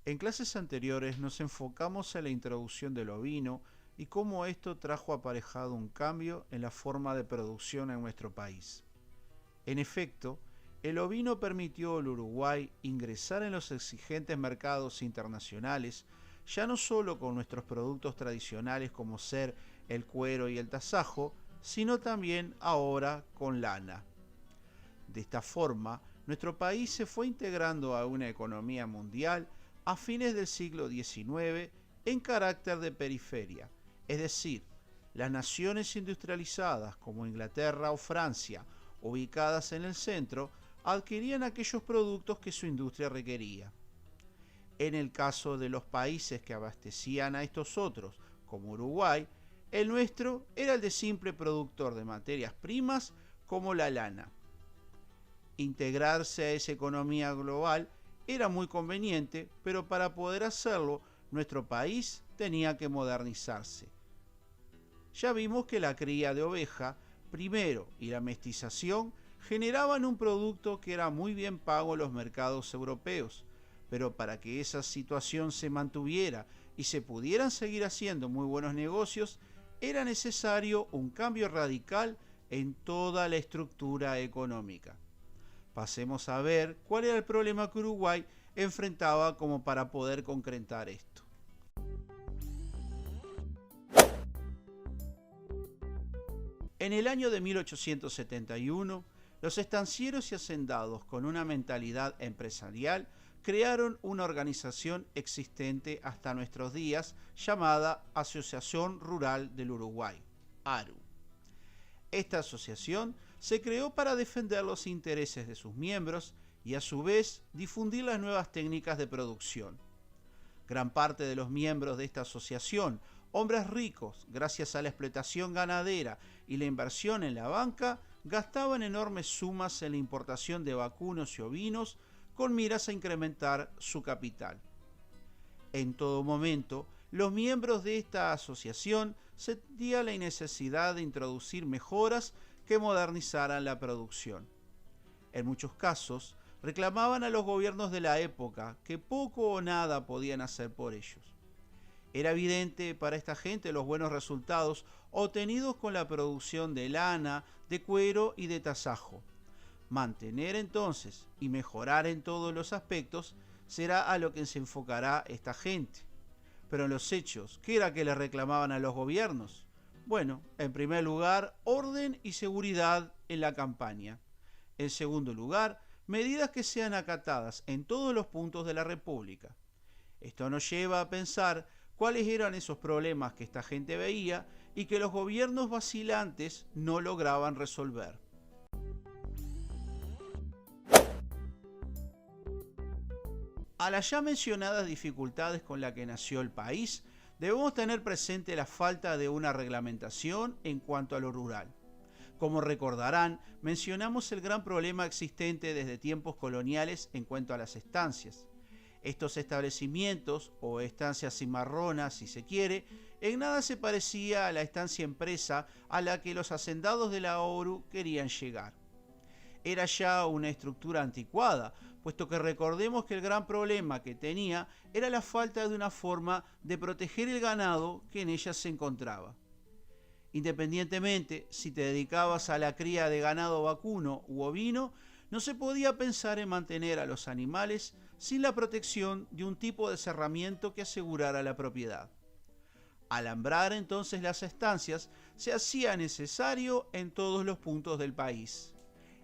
En clases anteriores nos enfocamos en la introducción del ovino y cómo esto trajo aparejado un cambio en la forma de producción en nuestro país. En efecto, el ovino permitió al Uruguay ingresar en los exigentes mercados internacionales, ya no solo con nuestros productos tradicionales como ser el cuero y el tasajo, sino también ahora con lana. De esta forma, nuestro país se fue integrando a una economía mundial a fines del siglo XIX en carácter de periferia, es decir, las naciones industrializadas como Inglaterra o Francia, ubicadas en el centro, adquirían aquellos productos que su industria requería. En el caso de los países que abastecían a estos otros, como Uruguay, el nuestro era el de simple productor de materias primas como la lana. Integrarse a esa economía global era muy conveniente, pero para poder hacerlo, nuestro país tenía que modernizarse. Ya vimos que la cría de oveja, primero, y la mestización generaban un producto que era muy bien pago en los mercados europeos, pero para que esa situación se mantuviera y se pudieran seguir haciendo muy buenos negocios, era necesario un cambio radical en toda la estructura económica. Pasemos a ver cuál era el problema que Uruguay enfrentaba como para poder concretar esto. En el año de 1871, los estancieros y hacendados con una mentalidad empresarial crearon una organización existente hasta nuestros días llamada Asociación Rural del Uruguay, ARU. Esta asociación se creó para defender los intereses de sus miembros y a su vez difundir las nuevas técnicas de producción. Gran parte de los miembros de esta asociación, hombres ricos, gracias a la explotación ganadera y la inversión en la banca, gastaban enormes sumas en la importación de vacunos y ovinos con miras a incrementar su capital. En todo momento, los miembros de esta asociación sentían la necesidad de introducir mejoras que modernizaran la producción. En muchos casos, reclamaban a los gobiernos de la época que poco o nada podían hacer por ellos. Era evidente para esta gente los buenos resultados obtenidos con la producción de lana, de cuero y de tasajo. Mantener entonces y mejorar en todos los aspectos será a lo que se enfocará esta gente. Pero en los hechos, ¿qué era que le reclamaban a los gobiernos? Bueno, en primer lugar, orden y seguridad en la campaña. En segundo lugar, medidas que sean acatadas en todos los puntos de la República. Esto nos lleva a pensar cuáles eran esos problemas que esta gente veía y que los gobiernos vacilantes no lograban resolver. A las ya mencionadas dificultades con las que nació el país, debemos tener presente la falta de una reglamentación en cuanto a lo rural. Como recordarán, mencionamos el gran problema existente desde tiempos coloniales en cuanto a las estancias. Estos establecimientos, o estancias cimarronas si se quiere, en nada se parecía a la estancia empresa a la que los hacendados de la ORU querían llegar. Era ya una estructura anticuada, puesto que recordemos que el gran problema que tenía era la falta de una forma de proteger el ganado que en ella se encontraba. Independientemente si te dedicabas a la cría de ganado vacuno u ovino, no se podía pensar en mantener a los animales sin la protección de un tipo de cerramiento que asegurara la propiedad. Alambrar entonces las estancias se hacía necesario en todos los puntos del país.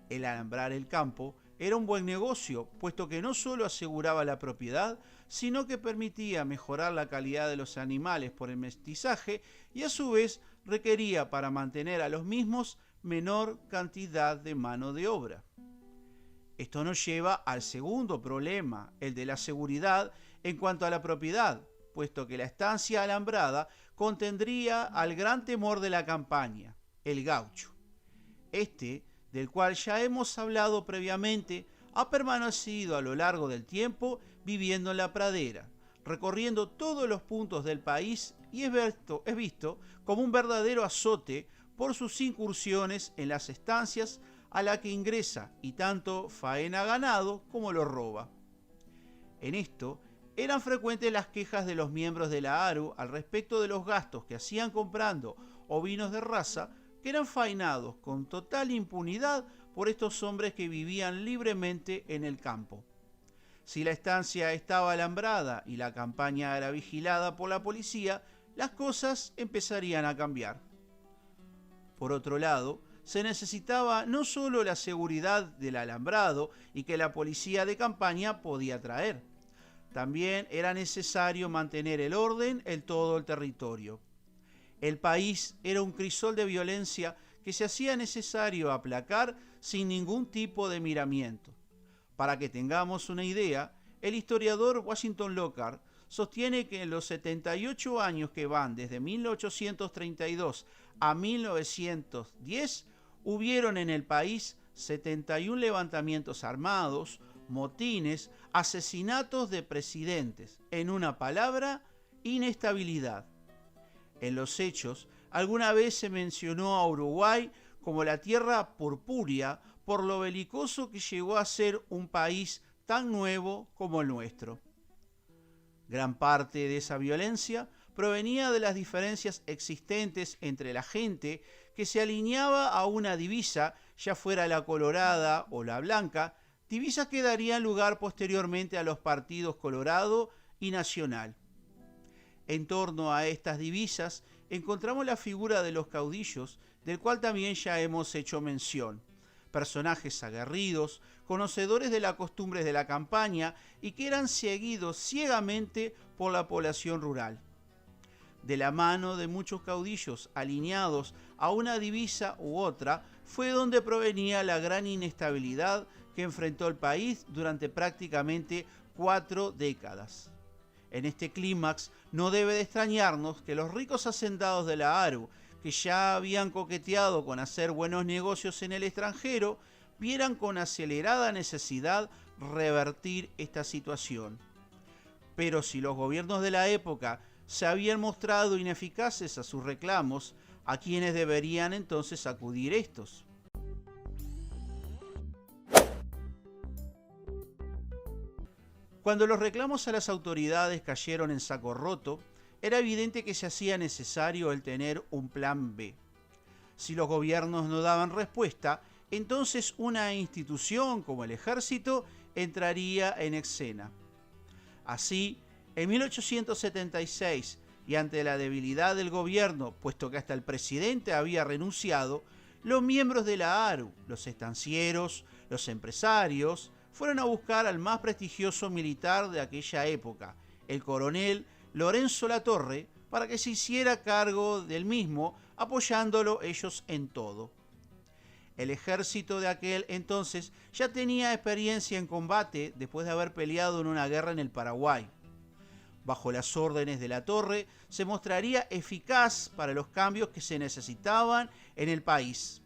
El alambrar el campo era un buen negocio, puesto que no solo aseguraba la propiedad, sino que permitía mejorar la calidad de los animales por el mestizaje y a su vez requería para mantener a los mismos menor cantidad de mano de obra. Esto nos lleva al segundo problema, el de la seguridad en cuanto a la propiedad, puesto que la estancia alambrada contendría al gran temor de la campaña, el gaucho. Este, del cual ya hemos hablado previamente, ha permanecido a lo largo del tiempo viviendo en la pradera, recorriendo todos los puntos del país y es visto como un verdadero azote por sus incursiones en las estancias a la que ingresa y tanto faena ganado como lo roba. En esto, eran frecuentes las quejas de los miembros de la ARU al respecto de los gastos que hacían comprando ovinos de raza que eran faenados con total impunidad por estos hombres que vivían libremente en el campo. Si la estancia estaba alambrada y la campaña era vigilada por la policía, las cosas empezarían a cambiar. Por otro lado, se necesitaba no solo la seguridad del alambrado y que la policía de campaña podía traer, también era necesario mantener el orden en todo el territorio. El país era un crisol de violencia que se hacía necesario aplacar sin ningún tipo de miramiento. Para que tengamos una idea, el historiador Washington Lockard sostiene que en los 78 años que van desde 1832 a 1910, hubieron en el país 71 levantamientos armados, motines, asesinatos de presidentes, en una palabra, inestabilidad. En los hechos, alguna vez se mencionó a Uruguay como la tierra purpúrea por lo belicoso que llegó a ser un país tan nuevo como el nuestro. Gran parte de esa violencia provenía de las diferencias existentes entre la gente que se alineaba a una divisa, ya fuera la colorada o la blanca, divisas que darían lugar posteriormente a los partidos Colorado y Nacional. En torno a estas divisas encontramos la figura de los caudillos, del cual también ya hemos hecho mención. Personajes aguerridos, conocedores de las costumbres de la campaña y que eran seguidos ciegamente por la población rural. De la mano de muchos caudillos alineados a una divisa u otra, fue donde provenía la gran inestabilidad que enfrentó el país durante prácticamente 4 décadas. En este clímax no debe de extrañarnos que los ricos hacendados de la ARU, que ya habían coqueteado con hacer buenos negocios en el extranjero, vieran con acelerada necesidad revertir esta situación. Pero si los gobiernos de la época se habían mostrado ineficaces a sus reclamos, ¿a quiénes deberían entonces acudir estos? Cuando los reclamos a las autoridades cayeron en saco roto, era evidente que se hacía necesario el tener un plan B. Si los gobiernos no daban respuesta, entonces una institución como el ejército entraría en escena. Así, en 1876, y ante la debilidad del gobierno, puesto que hasta el presidente había renunciado, los miembros de la ARU, los estancieros, los empresarios, fueron a buscar al más prestigioso militar de aquella época, el coronel Lorenzo Latorre, para que se hiciera cargo del mismo, apoyándolo ellos en todo. El ejército de aquel entonces ya tenía experiencia en combate después de haber peleado en una guerra en el Paraguay. Bajo las órdenes de Latorre, se mostraría eficaz para los cambios que se necesitaban en el país.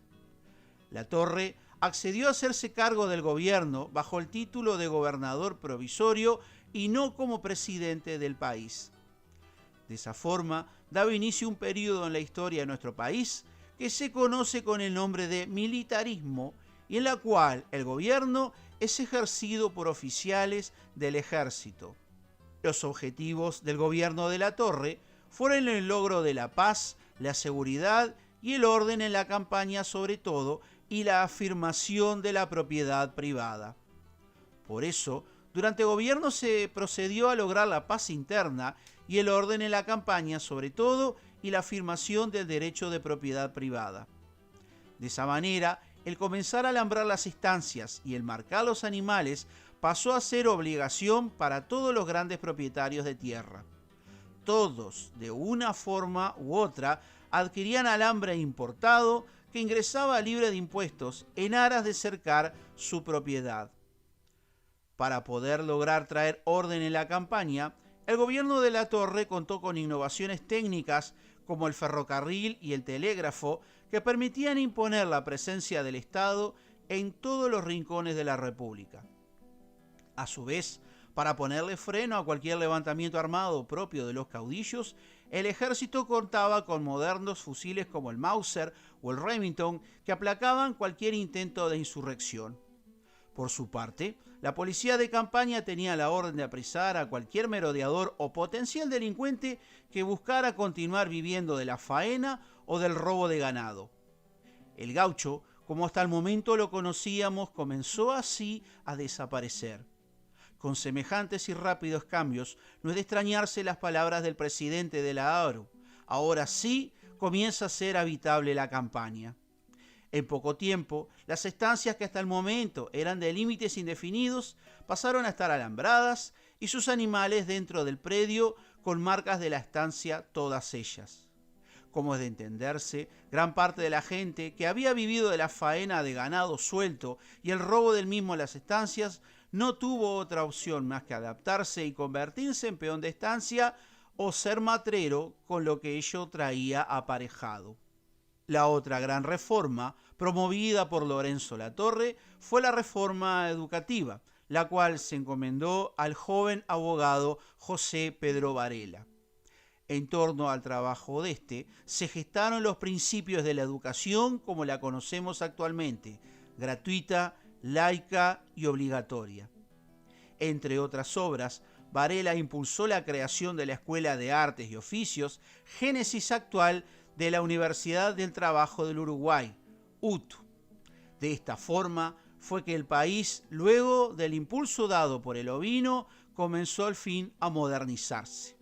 Latorre accedió a hacerse cargo del gobierno bajo el título de gobernador provisorio y no como presidente del país. De esa forma, daba inicio un periodo en la historia de nuestro país que se conoce con el nombre de militarismo y en la cual el gobierno es ejercido por oficiales del ejército. Los objetivos del gobierno de Latorre fueron el logro de la paz, la seguridad y el orden en la campaña sobre todo, y la afirmación de la propiedad privada. Por eso, durante el gobierno se procedió a lograr la paz interna y el orden en la campaña sobre todo, y la afirmación del derecho de propiedad privada. De esa manera, el comenzar a alambrar las estancias y el marcar los animales pasó a ser obligación para todos los grandes propietarios de tierra. Todos, de una forma u otra, adquirían alambre importado que ingresaba libre de impuestos en aras de cercar su propiedad. Para poder lograr traer orden en la campaña, el gobierno de Latorre contó con innovaciones técnicas como el ferrocarril y el telégrafo que permitían imponer la presencia del Estado en todos los rincones de la República. A su vez, para ponerle freno a cualquier levantamiento armado propio de los caudillos, el ejército contaba con modernos fusiles como el Mauser o el Remington que aplacaban cualquier intento de insurrección. Por su parte, la policía de campaña tenía la orden de apresar a cualquier merodeador o potencial delincuente que buscara continuar viviendo de la faena o del robo de ganado. El gaucho, como hasta el momento lo conocíamos, comenzó así a desaparecer. Con semejantes y rápidos cambios, no es de extrañarse las palabras del presidente de la ARU. Ahora sí comienza a ser habitable la campaña. En poco tiempo, las estancias que hasta el momento eran de límites indefinidos pasaron a estar alambradas y sus animales dentro del predio con marcas de la estancia todas ellas. Como es de entenderse, gran parte de la gente que había vivido de la faena de ganado suelto y el robo del mismo en las estancias no tuvo otra opción más que adaptarse y convertirse en peón de estancia o ser matrero con lo que ello traía aparejado. La otra gran reforma, promovida por Lorenzo Latorre, fue la reforma educativa, la cual se encomendó al joven abogado José Pedro Varela. En torno al trabajo de este, se gestaron los principios de la educación como la conocemos actualmente, gratuita, laica y obligatoria. Entre otras obras, Varela impulsó la creación de la Escuela de Artes y Oficios, génesis actual de la Universidad del Trabajo del Uruguay, UTU. De esta forma fue que el país, luego del impulso dado por el ovino, comenzó al fin a modernizarse.